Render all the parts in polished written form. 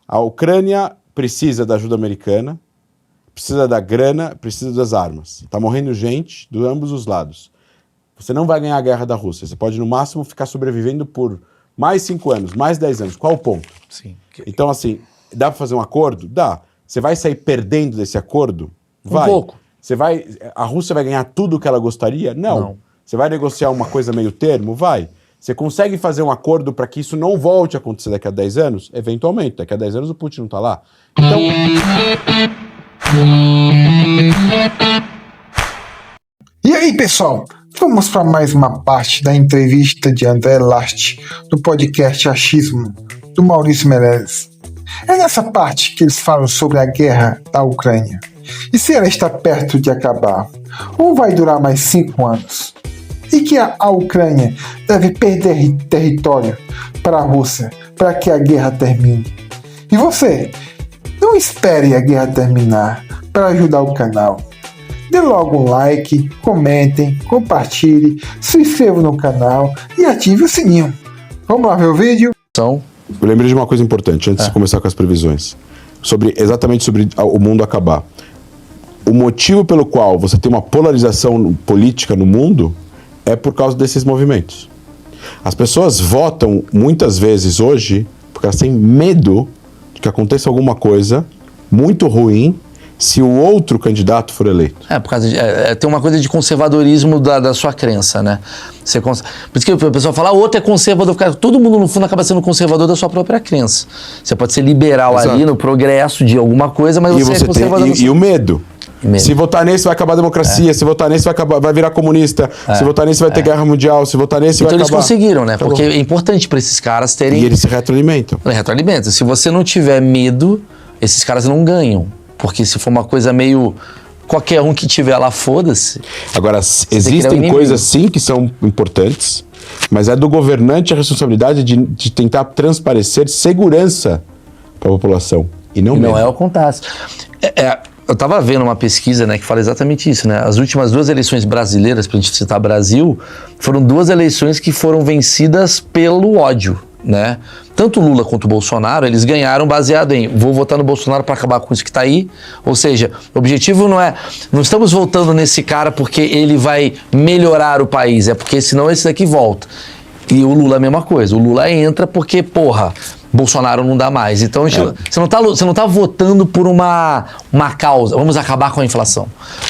A Ucrânia precisa da ajuda americana, precisa da grana, precisa das armas. Está morrendo gente de ambos os lados. Você não vai ganhar a guerra da Rússia. Você pode, no máximo, ficar sobrevivendo por mais 5 anos, mais 10 anos. Qual o ponto? Sim. Então, assim, dá para fazer um acordo? Dá. Você vai sair perdendo desse acordo? Vai. Um pouco. A Rússia vai ganhar tudo o que ela gostaria? Não. Você vai negociar uma coisa meio termo? Vai. Você consegue fazer um acordo para que isso não volte a acontecer daqui a 10 anos? Eventualmente. Daqui a 10 anos o Putin não está lá. Então... E aí, pessoal? Vamos para mais uma parte da entrevista de André Last, do podcast Achismo, do Maurício Meirelles. É nessa parte que eles falam sobre a guerra da Ucrânia. E se ela está perto de acabar? Ou vai durar mais 5 anos? E que a Ucrânia deve perder território para a Rússia para que a guerra termine? E você? Não espere a guerra terminar para ajudar o canal. Dê logo um like, comentem, compartilhe, se inscreva no canal e ative o sininho. Vamos lá ver o vídeo? Eu lembrei de uma coisa importante antes de começar com as previsões. Exatamente sobre o mundo acabar. O motivo pelo qual você tem uma polarização política no mundo é por causa desses movimentos. As pessoas votam muitas vezes hoje porque elas têm medo de que aconteça alguma coisa muito ruim se o outro candidato for eleito. Por causa de, tem uma coisa de conservadorismo da sua crença, né? Por isso que o pessoal fala, o outro é conservador. Todo mundo, no fundo, acaba sendo conservador da sua própria crença. Você pode ser liberal ali no progresso de alguma coisa, mas você é conservador. E o medo. Se votar nesse vai acabar a democracia, se votar nesse vai virar comunista, se votar nesse vai ter guerra mundial, se votar nesse vai acabar. Então eles conseguiram, né? Porque é importante para esses caras terem... E eles se retroalimentam. Retroalimentam. Se você não tiver medo, esses caras não ganham. Porque se for uma coisa meio... Qualquer um que tiver lá, foda-se. Agora, existem coisas sim que são importantes, mas é do governante a responsabilidade de tentar transparecer segurança para a população. E não medo. Não é o contrário. Eu estava vendo uma pesquisa, né, que fala exatamente isso, né? As últimas 2 eleições brasileiras, para a gente citar Brasil, foram 2 eleições que foram vencidas pelo ódio, né? Tanto o Lula quanto o Bolsonaro, eles ganharam baseado em vou votar no Bolsonaro para acabar com isso que está aí. Ou seja, o objetivo não estamos votando nesse cara porque ele vai melhorar o país, é porque senão esse daqui volta. E o Lula é a mesma coisa, o Lula entra porque, Bolsonaro não dá mais. Então, você não tá votando por uma causa. Vamos acabar com a inflação.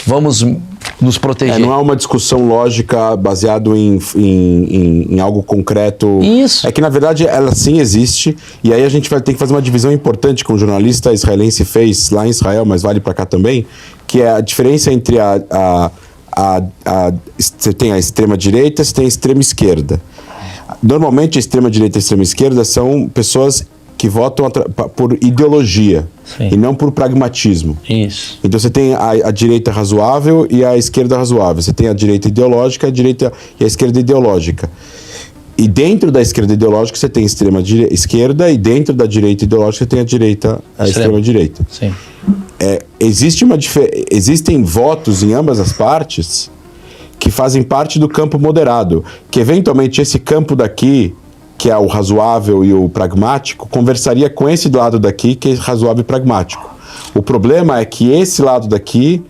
Vamos nos proteger. Não é uma discussão lógica baseada em algo concreto. Isso. É que, na verdade, ela sim existe. E aí a gente vai ter que fazer uma divisão importante que um jornalista israelense fez lá em Israel, mas vale para cá também, que é a diferença entre você tem a extrema-direita e você tem a extrema-esquerda. Normalmente, a extrema-direita e a extrema-esquerda são pessoas que votam por ideologia. Sim. E não por pragmatismo. Isso. Então você tem a direita razoável e a esquerda razoável. Você tem a direita ideológica e a esquerda ideológica. E dentro da esquerda ideológica você tem a extrema esquerda e dentro da direita ideológica você tem a extrema direita. Sim. Existem votos em ambas as partes que fazem parte do campo moderado, que eventualmente esse campo daqui, que é o razoável e o pragmático, conversaria com esse lado daqui, que é razoável e pragmático. O problema é que esse lado daqui,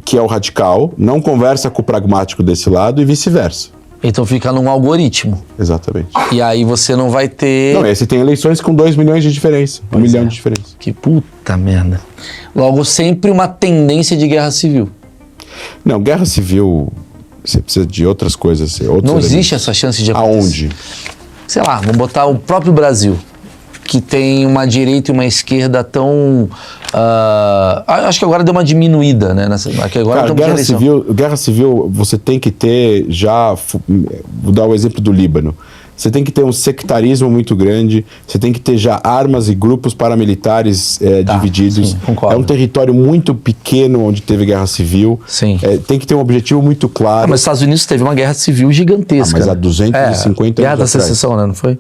que é o radical, não conversa com o pragmático desse lado e vice-versa. Então fica num algoritmo. Exatamente. E aí você não vai ter... Não, você tem eleições com 2 milhões de diferença, 1 milhão de diferença. Que puta merda. Logo, sempre uma tendência de guerra civil. Não, guerra civil, você precisa de outras coisas. Não existe essa chance de acontecer. Aonde? Sei lá, vamos botar o próprio Brasil, que tem uma direita e uma esquerda tão... acho que agora deu uma diminuída, né? Agora guerra civil, você tem que ter já... Vou dar o exemplo do Líbano. Você tem que ter um sectarismo muito grande, você tem que ter já armas e grupos paramilitares divididos. Sim, concordo. É um território muito pequeno onde teve guerra civil. Sim. Tem que ter um objetivo muito claro. Mas os Estados Unidos teve uma guerra civil gigantesca. Mas há 250 Guerra anos da Secessão, né? Não foi?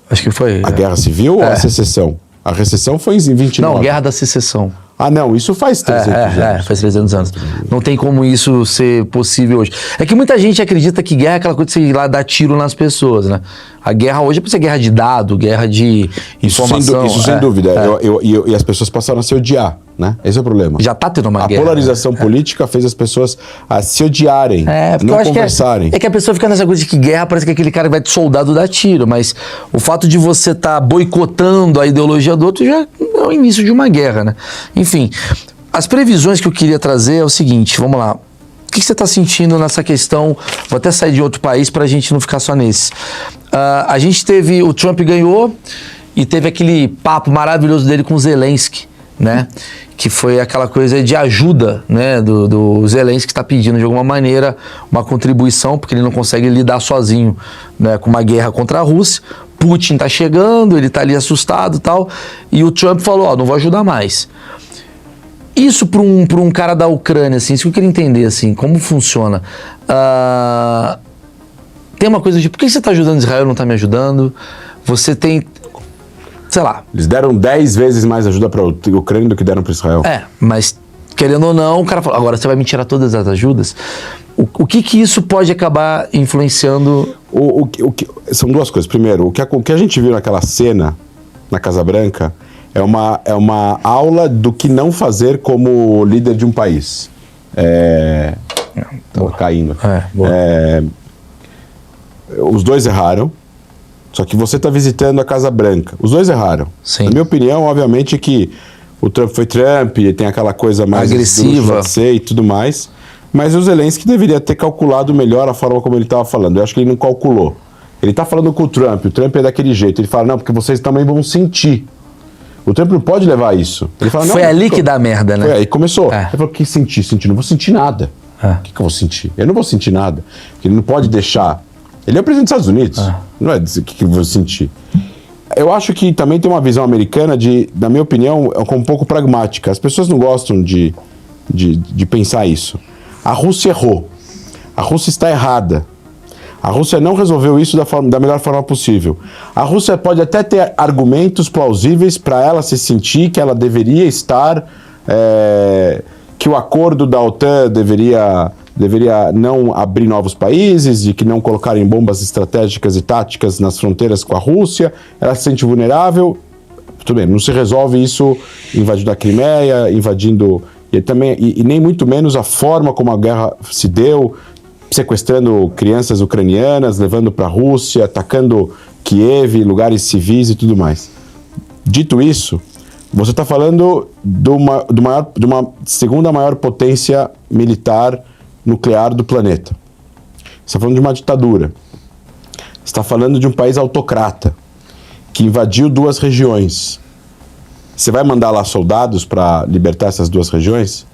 Acho que foi. A guerra civil ou a secessão? A recessão foi em 29. Não, Guerra da Secessão. Ah, não, isso faz 300 anos. Faz 300 anos. Não tem como isso ser possível hoje. É que muita gente acredita que guerra é aquela coisa de você ir lá dar tiro nas pessoas, né? A guerra hoje é pra ser guerra de dado, guerra de informação. Isso sem dúvida. E as pessoas passaram a se odiar, né? Esse é o problema. Já tá tendo uma guerra. A polarização política fez as pessoas a se odiarem, não conversarem. É que a pessoa fica nessa coisa de que guerra parece que aquele cara vai de soldado dar tiro, mas o fato de você estar boicotando a ideologia do outro já é o início de uma guerra, né? Enfim, as previsões que eu queria trazer é o seguinte, vamos lá. O que você está sentindo nessa questão? Vou até sair de outro país para a gente não ficar só nesse. A gente teve, o Trump ganhou e teve aquele papo maravilhoso dele com o Zelensky, né? Que foi aquela coisa de ajuda, né? Do Zelensky que está pedindo de alguma maneira uma contribuição, porque ele não consegue lidar sozinho, né, com uma guerra contra a Rússia. Putin está chegando, ele está ali assustado e tal, e o Trump falou, ó, não vou ajudar mais. Isso para um cara da Ucrânia, assim, isso que eu queria entender, assim, como funciona. Tem uma coisa de, por que você está ajudando Israel e não está me ajudando? Você tem, sei lá. Eles deram 10 vezes mais ajuda para a Ucrânia do que deram para Israel. Mas querendo ou não, o cara falou, agora você vai me tirar todas as ajudas? O que isso pode acabar influenciando? São duas coisas. Primeiro, o que a gente viu naquela cena na Casa Branca é uma aula do que não fazer como líder de um país. Tô caindo aqui. Os dois erraram, só que você está visitando a Casa Branca. Os dois erraram. Sim. Na minha opinião, obviamente que o Trump foi Trump, e tem aquela coisa mais agressiva e tudo mais. Mas o Zelensky deveria ter calculado melhor a forma como ele estava falando. Eu acho que ele não calculou. Ele está falando com o Trump é daquele jeito. Ele fala, não, porque vocês também vão sentir. O Trump não pode levar isso. Ele fala, foi ali que dá merda, né? Foi aí, começou. Ele falou, o que sentir? Sentir? Não vou sentir nada. O que eu vou sentir? Eu não vou sentir nada. Porque ele não pode deixar. Ele é o presidente dos Estados Unidos. Não é dizer o que eu vou sentir. Eu acho que também tem uma visão americana na minha opinião, um pouco pragmática. As pessoas não gostam de pensar isso. A Rússia errou. A Rússia está errada. A Rússia não resolveu isso da melhor forma possível. A Rússia pode até ter argumentos plausíveis para ela se sentir que ela deveria estar... que o acordo da OTAN deveria não abrir novos países, de que não colocarem bombas estratégicas e táticas nas fronteiras com a Rússia. Ela se sente vulnerável. Tudo bem, não se resolve isso invadindo a Crimeia, invadindo... E nem muito menos a forma como a guerra se deu, sequestrando crianças ucranianas, levando para a Rússia, atacando Kiev, lugares civis e tudo mais. Dito isso, você está falando de uma segunda maior potência militar nuclear do planeta. Você está falando de uma ditadura. Você está falando de um país autocrata que invadiu 2 regiões. Você vai mandar lá soldados para libertar essas 2 regiões?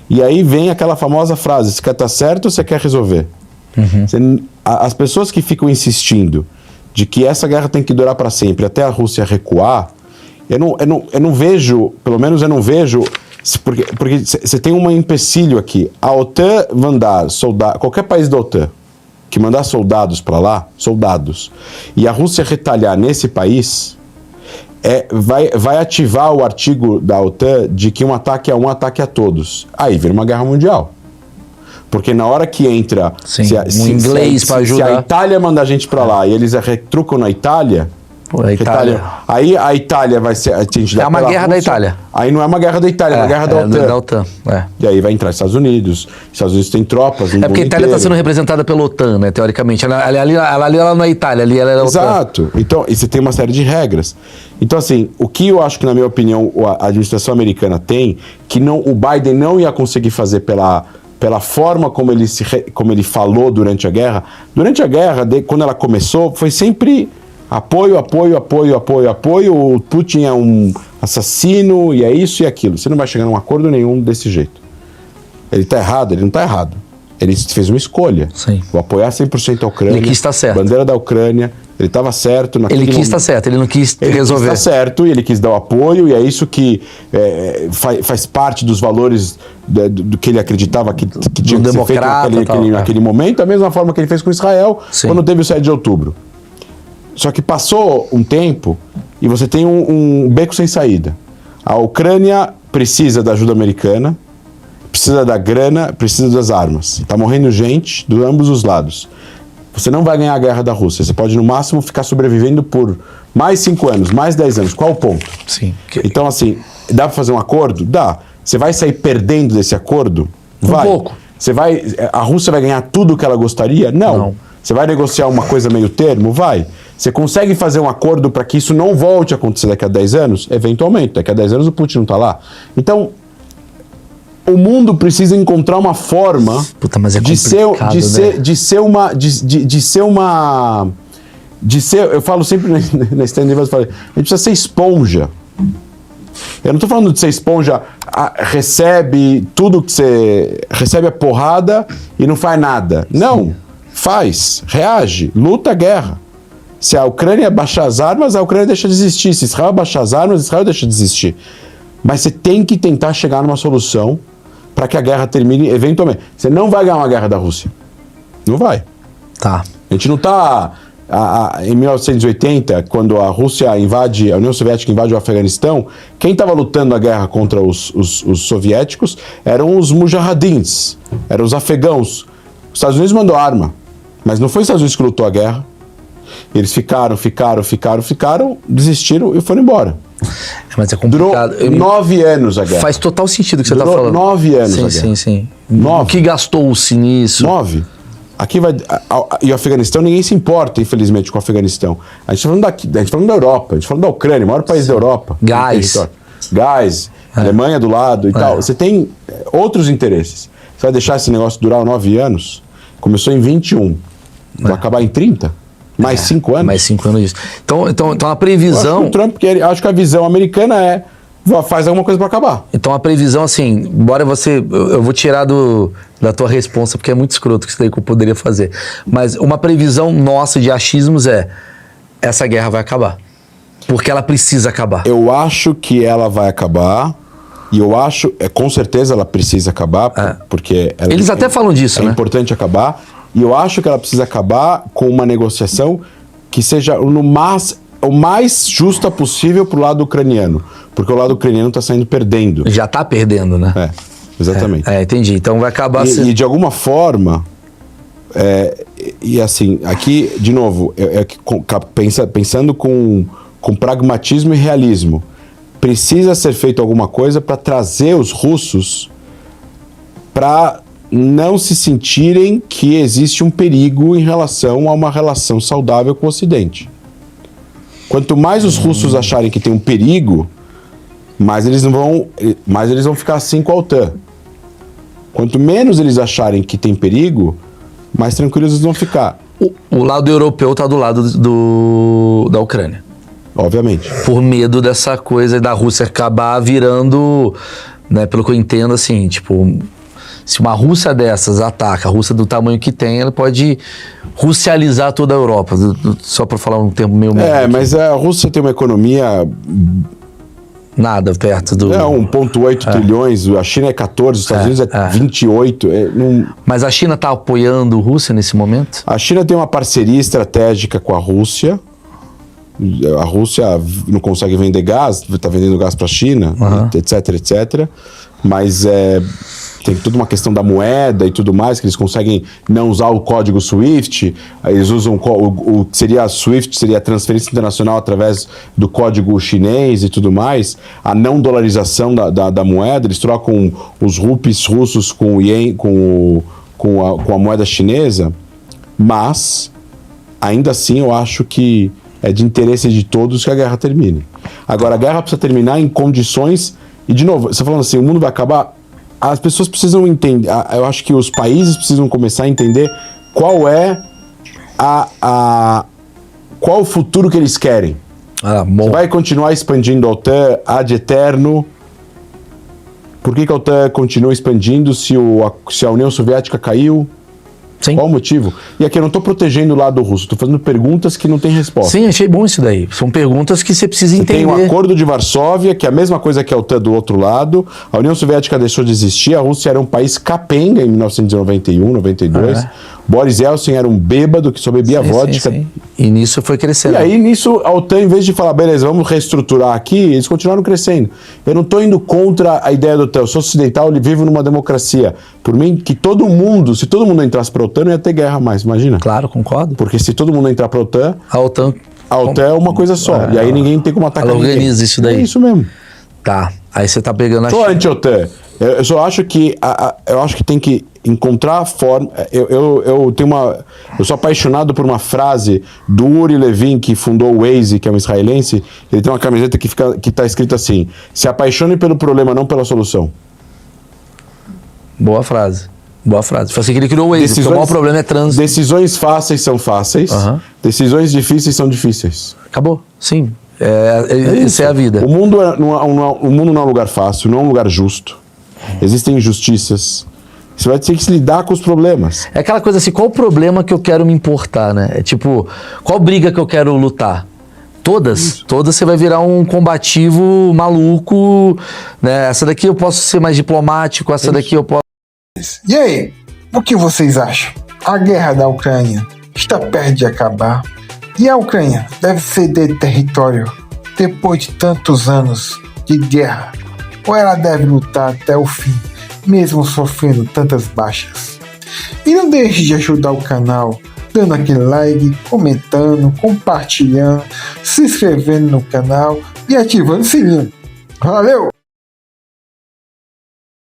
E aí vem aquela famosa frase, você quer estar certo ou você quer resolver? As pessoas que ficam insistindo de que essa guerra tem que durar para sempre, até a Rússia recuar, eu não vejo, pelo menos eu não vejo, porque você tem um empecilho aqui. A OTAN mandar soldados, qualquer país da OTAN que mandar soldados para lá, e a Rússia retalhar nesse país... vai ativar o artigo da OTAN de que um ataque é um ataque a todos. Aí vira uma guerra mundial. Porque na hora que entra... inglês para ajudar. Se a Itália mandar gente para lá e eles retrucam na Itália... Aí a Itália vai ser... É uma guerra da Itália. Aí não é uma guerra da Itália, é uma guerra da OTAN. E aí vai entrar Estados Unidos. Estados Unidos tem tropas no mundo porque a Itália está inteiro. sendo representada pela OTAN, né, teoricamente. Ela não é Itália, ali ela é a OTAN. Exato. Então, e você tem uma série de regras. Então, assim, o que eu acho que, na minha opinião, a administração americana tem, que o Biden não ia conseguir fazer pela forma como ele falou durante a guerra. Durante a guerra, quando ela começou, foi sempre... Apoio, o Putin é um assassino e é isso e aquilo. Você não vai chegar num acordo nenhum desse jeito. Ele está errado? Ele não está errado. Ele fez uma escolha. Sim. Vou apoiar 100% a Ucrânia. Ele quis estar certo. Bandeira da Ucrânia. Ele estava certo. Ele quis estar certo, ele não quis resolver. Ele quis estar certo e ele quis dar o apoio, e é isso que faz parte dos valores do que ele acreditava que tinha que ser feito naquele momento, da mesma forma que ele fez com Israel. Sim. Quando teve o 7 de outubro. Só que passou um tempo e você tem um beco sem saída. A Ucrânia precisa da ajuda americana, precisa da grana, precisa das armas. Tá morrendo gente de ambos os lados. Você não vai ganhar a guerra da Rússia. Você pode, no máximo, ficar sobrevivendo por mais 5 anos, mais 10 anos. Qual o ponto? Sim. Então, assim, dá pra fazer um acordo? Dá. Você vai sair perdendo desse acordo? Vai. Um pouco. A Rússia vai ganhar tudo o que ela gostaria? Não. Você vai negociar uma coisa meio termo? Vai. Você consegue fazer um acordo para que isso não volte a acontecer daqui a 10 anos? Eventualmente. Daqui a 10 anos o Putin não tá lá. Então, o mundo precisa encontrar uma forma eu falo sempre na Stand Up, a gente precisa ser esponja. Eu não tô falando de ser esponja, recebe tudo que você... Recebe a porrada e não faz nada. Não. Faz. Reage. Luta a guerra. Se a Ucrânia baixar as armas, a Ucrânia deixa de existir. Se Israel baixar as armas, Israel deixa de existir. Mas você tem que tentar chegar numa solução para que a guerra termine eventualmente. Você não vai ganhar uma guerra da Rússia. Não vai. Tá. A gente não tá... em 1980, quando a Rússia invade, a União Soviética invade o Afeganistão, quem estava lutando a guerra contra os soviéticos eram os mujahidins, eram os afegãos. Os Estados Unidos mandou arma, mas não foi os Estados Unidos que lutou a guerra. Eles ficaram, desistiram e foram embora. Mas é complicado. Durou 9 anos a guerra. Faz total sentido o que você está Durou falando. 9 anos a guerra. Sim. 9. O que gastou-se nisso? 9. Aqui vai. E o Afeganistão, ninguém se importa, infelizmente, com o Afeganistão. A gente está falando daqui, a gente tá falando da Europa, a gente está falando da Ucrânia, o maior país da Europa. Gás, Alemanha do lado e tal. Você tem outros interesses. Você vai deixar esse negócio durar 9 anos? Começou em 21. Vai acabar em 30? Mais 5 anos? Mais 5 anos disso. Então a previsão... Acho que o Trump, acho que a visão americana é faz alguma coisa para acabar. Então a previsão, assim, embora eu vou tirar da tua resposta, porque é muito escroto que isso daí que eu poderia fazer. Mas uma previsão nossa de achismos essa guerra vai acabar. Porque ela precisa acabar. Eu acho que ela vai acabar. E eu acho, com certeza ela precisa acabar, porque... Eles até falam disso, né? É importante acabar. E eu acho que ela precisa acabar com uma negociação que seja o mais justa possível pro lado ucraniano. Porque o lado ucraniano está saindo perdendo. Já está perdendo, né? Exatamente. Entendi. Então vai acabar... E de alguma forma... e assim, aqui, de novo, pensando com pragmatismo e realismo, precisa ser feito alguma coisa para trazer os russos para não se sentirem que existe um perigo em relação a uma relação saudável com o Ocidente. Quanto mais os russos acharem que tem um perigo, mais eles vão ficar assim com a OTAN. Quanto menos eles acharem que tem perigo, mais tranquilos eles vão ficar. O lado europeu está do lado da Ucrânia. Obviamente. Por medo dessa coisa da Rússia acabar virando, né, pelo que eu entendo, assim, tipo, se uma Rússia dessas ataca, a Rússia do tamanho que tem, ela pode russializar toda a Europa, só para falar um termo meio... mas a Rússia tem uma economia... Nada perto do... 1,8 trilhões, a China é 14, os Estados Unidos é 28. Mas a China está apoiando a Rússia nesse momento? A China tem uma parceria estratégica com a Rússia. A Rússia não consegue vender gás, está vendendo gás para a China, etc. Mas tem toda uma questão da moeda e tudo mais, que eles conseguem não usar o código SWIFT, eles usam o que seria SWIFT, seria a transferência internacional através do código chinês e tudo mais, a não dolarização da moeda, eles trocam os rupees russos com o ien, com a moeda chinesa, mas ainda assim eu acho que é de interesse de todos que a guerra termine. Agora, a guerra precisa terminar em condições, e de novo, você falando assim, o mundo vai acabar, as pessoas precisam entender, eu acho que os países precisam começar a entender qual é qual o futuro que eles querem. Você vai continuar expandindo a OTAN ad eterno? Por que a OTAN continua expandindo se a União Soviética caiu? Sim. Qual o motivo? E aqui eu não estou protegendo o lado russo, estou fazendo perguntas que não têm resposta. Sim, achei bom isso daí. São perguntas que você precisa entender. Tem o Acordo de Varsóvia, que é a mesma coisa que a OTAN do outro lado. A União Soviética deixou de existir, a Rússia era um país capenga em 1991, 92. Boris Yeltsin era um bêbado que só bebia vodka. Sim. E nisso foi crescendo. E aí, nisso, a OTAN, em vez de falar, beleza, vamos reestruturar aqui, eles continuaram crescendo. Eu não estou indo contra a ideia da OTAN. Eu sou ocidental e vivo numa democracia. Por mim, que todo mundo, se todo mundo entrasse para a OTAN, não ia ter guerra mais, imagina? Claro, concordo. Porque se todo mundo entrar para a OTAN A OTAN é uma coisa só. E aí ninguém tem como atacar ela organiza ninguém. isso daí. É isso mesmo. Tá, aí você tá pegando a Sou anti-OTAN. Eu só acho que eu acho que tem que encontrar forma. Eu sou apaixonado por uma frase do Uri Levin, que fundou o Waze, que é um israelense. Ele tem uma camiseta que tá escrito assim: se apaixone pelo problema, não pela solução. Boa frase. Foi assim que ele criou o Waze, porque o maior problema é trânsito. Decisões fáceis são fáceis, decisões difíceis são difíceis. Acabou, sim. Isso é a vida. O mundo não é um lugar fácil, não é um lugar justo. Existem injustiças. Você vai ter que se lidar com os problemas. É aquela coisa assim, qual o problema que eu quero me importar, né? É tipo, qual briga que eu quero lutar? Todas você vai virar um combativo maluco, né? Essa daqui eu posso ser mais diplomático, essa daqui eu posso... E aí, o que vocês acham? A guerra da Ucrânia está perto de acabar? E a Ucrânia deve ceder território depois de tantos anos de guerra? Ou ela deve lutar até o fim, mesmo sofrendo tantas baixas? E não deixe de ajudar o canal, dando aquele like, comentando, compartilhando, se inscrevendo no canal e ativando o sininho. Valeu!